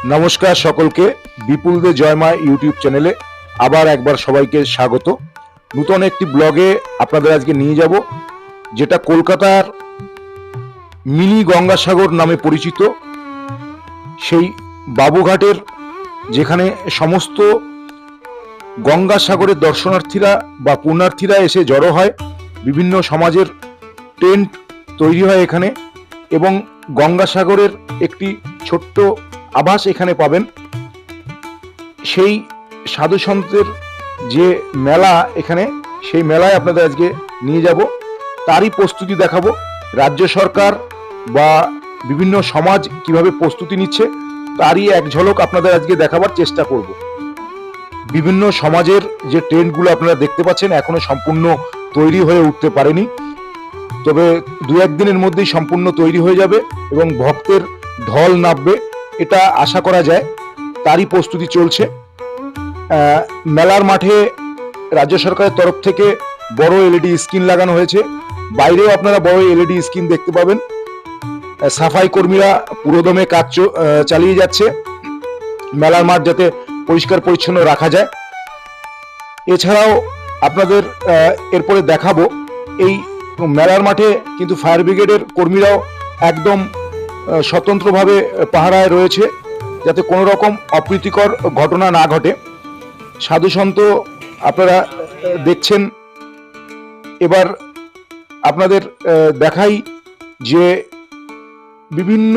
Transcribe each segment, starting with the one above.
নমস্কার সকলকে, বিপুল দে জয়মা ইউটিউব চ্যানেলে আবার একবার সবাইকে স্বাগত। নতুন একটি ব্লগে আপনাদের আজকে নিয়ে যাব, যেটা কলকাতার মিনি গঙ্গাসাগর নামে পরিচিত। সেই বাবুঘাটের যেখানে সমস্ত গঙ্গাসাগরের দর্শনার্থীরা বা পুণ্যার্থীরা এসে জড়ো হয়, বিভিন্ন সমাজের টেন্ট তৈরি হয় এখানে, এবং গঙ্গাসাগরের একটি ছোট্ট আভাস এখানে পাবেন। সেই সাধু সন্তের যে মেলা এখানে, সেই মেলায় আপনাদের আজকে নিয়ে যাব, তারই প্রস্তুতি দেখাবো। রাজ্য সরকার বা বিভিন্ন সমাজ কিভাবে প্রস্তুতি নিচ্ছে তারই এক ঝলক আপনাদের আজকে দেখাবার চেষ্টা করব। বিভিন্ন সমাজের যে টেন্টগুলো আপনারা দেখতে পাচ্ছেন এখনো সম্পূর্ণ তৈরি হয়ে উঠতে পারেনি, তবে দু একদিনের মধ্যেই সম্পূর্ণ তৈরি হয়ে যাবে এবং ভক্তের ঢল নামবে এটা আশা করা যায়। তারই প্রস্তুতি চলছে। মেলার মাঠে রাজ্য সরকারের তরফ থেকে বড় এলইডি স্ক্রিন লাগানো হয়েছে, বাইরেও আপনারা বড় এলইডি স্ক্রিন দেখতে পাবেন। সাফাই কর্মীরা পুরোদমে কাজ চালিয়ে যাচ্ছে মেলার মাঠ যাতে পরিষ্কার পরিচ্ছন্ন রাখা যায়। এছাড়াও আপনাদের এরপরে দেখাবো, এই মেলার মাঠে কিন্তু ফায়ার ব্রিগেডের কর্মীরাও একদম স্বতন্ত্রভাবে পাহারায় রয়েছে, যাতে কোনো রকম অপ্রীতিকর ঘটনা না ঘটে। সাধু সন্ত আপনারা দেখছেন। এবার আপনাদের দেখাই যে বিভিন্ন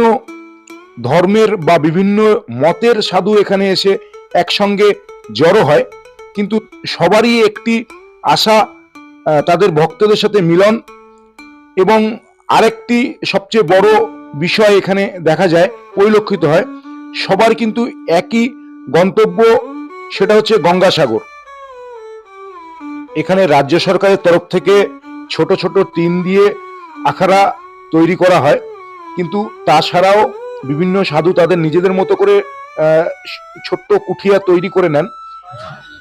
ধর্মের বা বিভিন্ন মতের সাধু এখানে এসে একসঙ্গে জড়ো হয়, কিন্তু সবারই একটি আশা, তাদের ভক্তদের সাথে মিলন। এবং আরেকটি সবচেয়ে বড় বিষয় এখানে দেখা যায়, পরিলক্ষিত হয়, সবার কিন্তু একই গন্তব্য, সেটা হচ্ছে গঙ্গাসাগর। এখানে রাজ্য সরকারের তরফ থেকে ছোট ছোট টিন দিয়ে আখড়া তৈরি করা হয়, কিন্তু তাছাড়াও বিভিন্ন সাধু তাদের নিজেদের মতো করে ছোট্ট কুঠিয়া তৈরি করে নেন।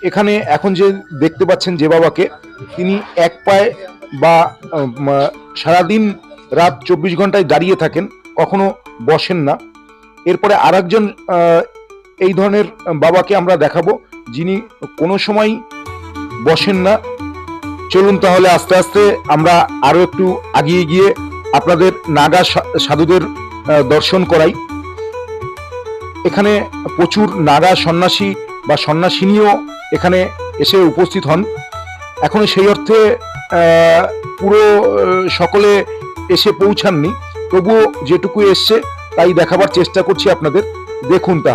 এখানে এখন যে দেখতে পাচ্ছেন যে বাবাকে, তিনি এক পায়ে বা সারাদিন রাত 24 ঘন্টায় দাঁড়িয়ে থাকেন, কখনো বসেন না। এরপরে আর একজন এই ধরনের বাবাকে আমরা দেখাবো, যিনি কোনো সময় বসেন না। চলুন তাহলে আস্তে আস্তে আমরা আরো একটু এগিয়ে গিয়ে আপনাদের নাগা সাধুদের দর্শন করাই। এখানে প্রচুর নাগা সন্ন্যাসী বা সন্ন্যাসিনীও এখানে এসে উপস্থিত হন। এখন সেই অর্থে পুরো সকলে এসে পৌঁছাননি, তবুও যেটুকু এসছে তাই দেখাবার চেষ্টা করছি আপনাদের, দেখুন তা।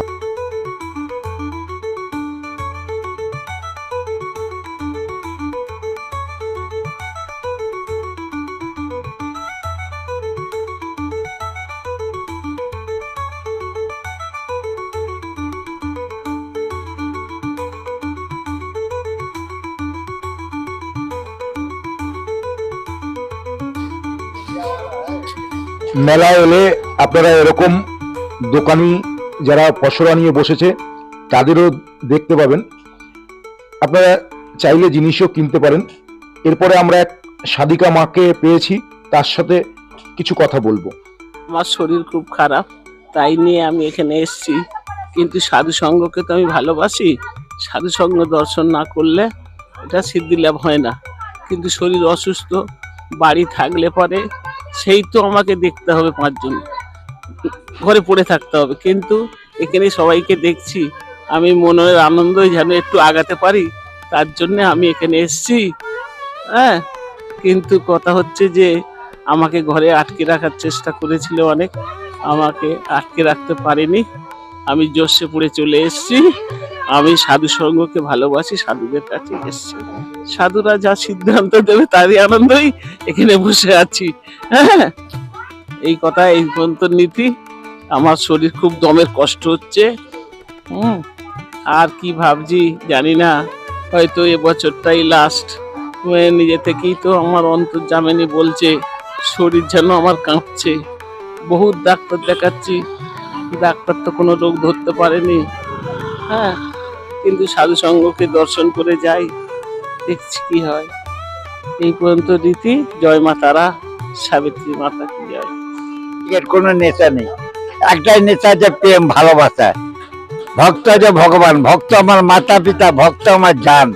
মেলায় এলে আপনারা এরকম দোকানি যারা পসরা নিয়ে বসেছে তাদেরও দেখতে পাবেন, আপনারা চাইলে জিনিসও কিনতে পারেন। এরপরে আমরা এক সাধিকা মাকে পেয়েছি, তার সাথে কিছু কথা বলবো। আমার শরীর খুব খারাপ, তাই নিয়ে আমি এখানে এসেছি, কিন্তু সাধু সঙ্গকে তো আমি ভালোবাসি। সাধু সঙ্গ দর্শন না করলে এটা সিদ্ধি লাভ হয় না। কিন্তু শরীর অসুস্থ, বাড়ি থাকলে পরে সেই তো আমাকে দেখতে হবে, 5 জন ঘরে পড়ে থাকতে হবে, কিন্তু এখানে সবাইকে দেখছি, আমি মনের আনন্দই যেন একটু আগাতে পারি, তার জন্য আমি এখানে এসেছি। হ্যাঁ, কিন্তু কথা হচ্ছে যে আমাকে ঘরে আটকে রাখার চেষ্টা করেছিল অনেক, আমাকে আটকে রাখতে পারেনি। আমি জোশে পড়ে চলে এসেছি। আমি সাধু সঙ্গকে ভালোবাসি, সাধুদের কাছে এসেছি, সাধুরা যা সিদ্ধান্ত দেবে তারই আনন্দই এখানে বসে আছি। হ্যাঁ, এই কথা, এই পর্যন্ত নীতি। আমার শরীর খুব দমের কষ্ট হচ্ছে, আর কি ভাবছি জানি না, হয়তো এবছরটাই লাস্ট। নিজে থেকেই তো আমার অন্তর্যামিনী বলছে, শরীর যেন আমার কাঁপছে। বহুত ডাক্তার দেখাচ্ছি, ডাক্তার তো কোনো রোগ ধরতে পারেনি। হ্যাঁ, কিন্তু সাধু সঙ্গকে দর্শন করে যাই, দেখছি কি হয়। এই পর্যন্ত রীতি। জয় মা তারা, সাবিত্রী মাতা কি জয়। এর কোনো নেতা নেই, একটাই নেতা, যে প্রেম ভালোবাসা। ভক্ত হচ্ছে ভগবান, ভক্ত আমার মাতা পিতা, ভক্ত আমার জান,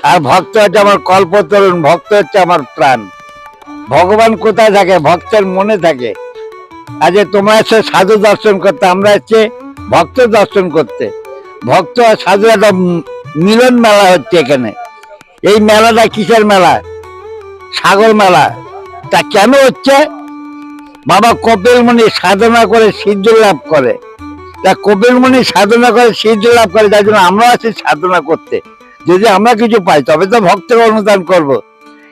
আর ভক্ত হচ্ছে আমার কল্পতরুণ, ভক্ত হচ্ছে আমার প্রাণ। ভগবান কোথায় থাকে? ভক্তের মনে থাকে। আজ তোমরা এসে সাধু দর্শন করতে, আমরা এসে ভক্ত দর্শন করতে। ভক্ত আর সাধু একটা মিলন মেলা হচ্ছে এখানে। এই মেলাটা কিসের মেলা? সাগর মেলা। তা কেন হচ্ছে? বাবা কপিলমুনি সাধনা করে সিদ্ধি লাভ করে। তা কপিলমুনি সাধনা করে সিদ্ধি লাভ করে, যার জন্য আমরা আছি সাধনা করতে। যদি আমরা কিছু পাই তবে তো ভক্তকে অনুদান করব।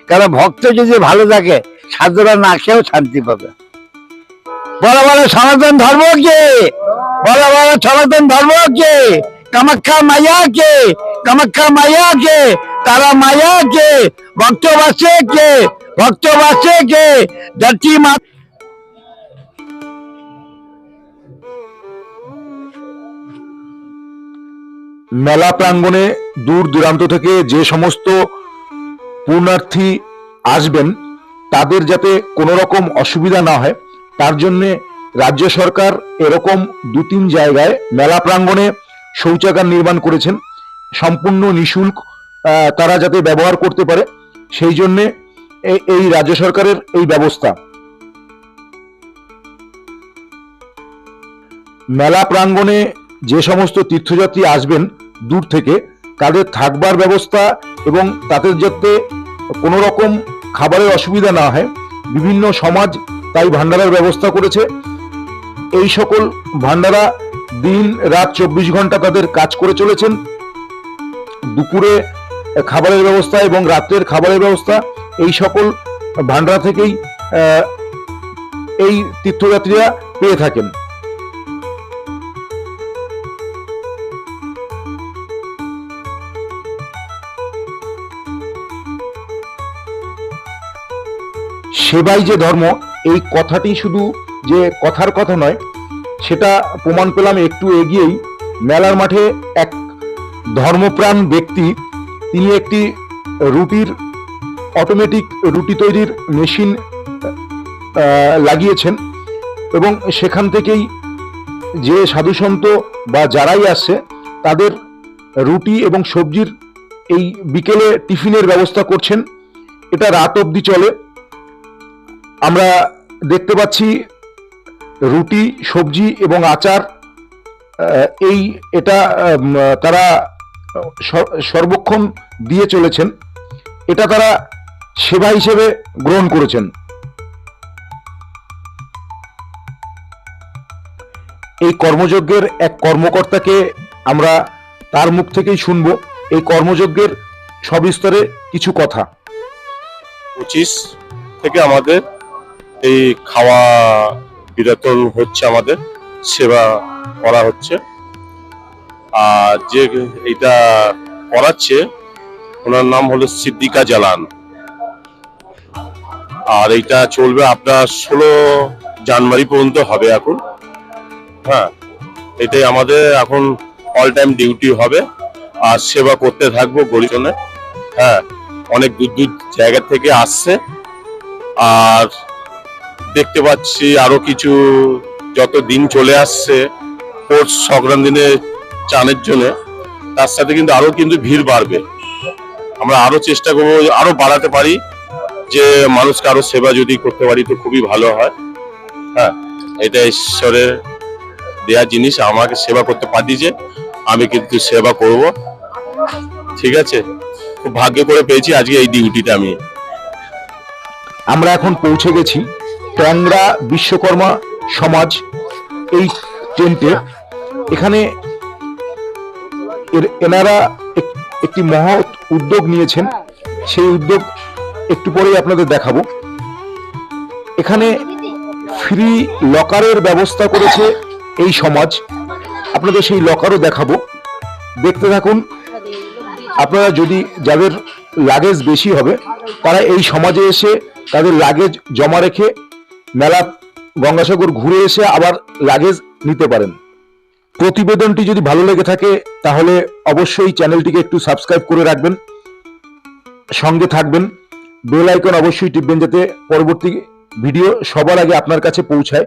কারণ ভক্ত যদি ভালো থাকে, সাধনা না খেয়েও শান্তি পাবে। বলো বলো সনাতন ধর্ম কে? বলো বলো সনাতন ধর্ম কে? কামাখ্যা মায়া কে? কামাখ্যা মায়া কে? তারা মায়া কে? ভক্তবাসে কে? ভক্তবাসে কে? ধরতি মা। মেলা প্রাঙ্গণে দূর দূরান্ত থেকে যে সমস্ত পূর্ণার্থী আসবেন তাদের যাতে কোনো রকম অসুবিধা না হয় তার জন্য রাজ্য সরকার এরকম 2-3 জায়গায় মেলা প্রাঙ্গণে শৌচাগার নির্মাণ করেছেন, সম্পূর্ণ নিঃশুল্ক তারা যাতে ব্যবহার করতে পারে সেই জন্য এই রাজ্য সরকারের এই ব্যবস্থা। মেলা প্রাঙ্গণে যে সমস্ত তীর্থযাত্রী আসবেন দূর থেকে তাদের থাকবার ব্যবস্থা এবং তাদের যাতে কোনো রকম খাবারের অসুবিধা না হয় বিভিন্ন সমাজ তাই ভান্ডারার ব্যবস্থা করেছে। এই সকল ভান্ডারা দিন রাত 24 ঘন্টা তাদের কাজ করে চলেছেন। দুপুরে খাবারের ব্যবস্থা এবং রাতের খাবারের ব্যবস্থা এই সকল ভান্ডারা থেকেই এই তীর্থযাত্রীরা পেয়ে থাকেন। সেবাই যে ধর্ম, এই কথাটি শুধু যে কথার কথা নয়, সেটা প্রমাণ পেলাম একটু এগিয়েই। মেলার মাঠে এক ধর্মপ্রাণ ব্যক্তি, তিনি একটি রুটির অটোমেটিক রুটি তৈরির মেশিন লাগিয়েছেন এবং সেখান থেকেই যে সাধুসন্ত বা যারাই আসছে তাদের রুটি এবং সবজির এই বিকেলে টিফিনের ব্যবস্থা করছেন। এটা রাত অবধি চলে। আমরা দেখতে পাচ্ছি রুটি, সবজি এবং আচার এটা তারা সর্বক্ষণ দিয়ে চলেছেন। এটা তারা সেবা হিসেবে গ্রহণ করেছেন। এই কর্মযজ্ঞের এক কর্মকর্তাকে আমরা তার মুখ থেকেই শুনব এই কর্মযজ্ঞের সবিস্তারে কিছু কথা। 25 থেকে আমাদের এই খাওয়া বিতরণ হচ্ছে, আমাদের সেবা করা হচ্ছে। আর যে এটা করাচ্ছে ওনার নাম হলো সিদ্দিকা জালান। আর এইটা চলবে আপনার 16 জানুয়ারি পর্যন্ত হবে এখন। হ্যাঁ, এটাই আমাদের এখন অল টাইম ডিউটি হবে। আর সেবা করতে থাকবো গরিবজনের। হ্যাঁ, অনেক দূর দূর জায়গা থেকে আসছে। আর দেখতে পাচ্ছি আরো কিছু যত দিন চলে আসছে স্পোর্টস সংক্রান্তিনে চানের জন্য, তার সাথে কিন্তু আরো কিন্তু ভিড় বাড়বে। আমরা আরো চেষ্টা করবো আরো বাড়াতে পারি, যে মানুষকে আরো সেবা যদি করতে পারি তো খুবই ভালো হয়। হ্যাঁ, এটা ঈশ্বরের দেয়া জিনিস, আমাকে সেবা করতে পাঠিয়েছে, আমি কিন্তু সেবা করব। ঠিক আছে, খুব ভাগ্য করে পেয়েছি আজকে এই ডিউটিটা আমি। আমরা এখন পৌঁছে গেছি ট্যাংরা বিশ্বকর্মা সমাজ এই টেন্টে। এখানে এনারা একটি মহৎ উদ্যোগ নিয়েছেন, সেই উদ্যোগ একটু পরেই আপনাদের দেখাবো। এখানে ফ্রি লকারের ব্যবস্থা করেছে এই সমাজ, আপনাদের সেই লকারও দেখাবো, দেখতে থাকুন। আপনারা যদি যাদের লাগেজ বেশি হবে তারা এই সমাজে এসে তাদের লাগেজ জমা রেখে মেলা গঙ্গাসাগর ঘুরে এসে আবার লাগেজ নিতে পারেন। প্রতিবেদনটি যদি ভালো লেগে থাকে তাহলে অবশ্যই চ্যানেলটিকে একটু সাবস্ক্রাইব করে রাখবেন, সঙ্গে থাকবেন, বেল আইকন অবশ্যই টিপবেন যাতে পরবর্তী ভিডিও সবার আগে আপনার কাছে পৌঁছায়।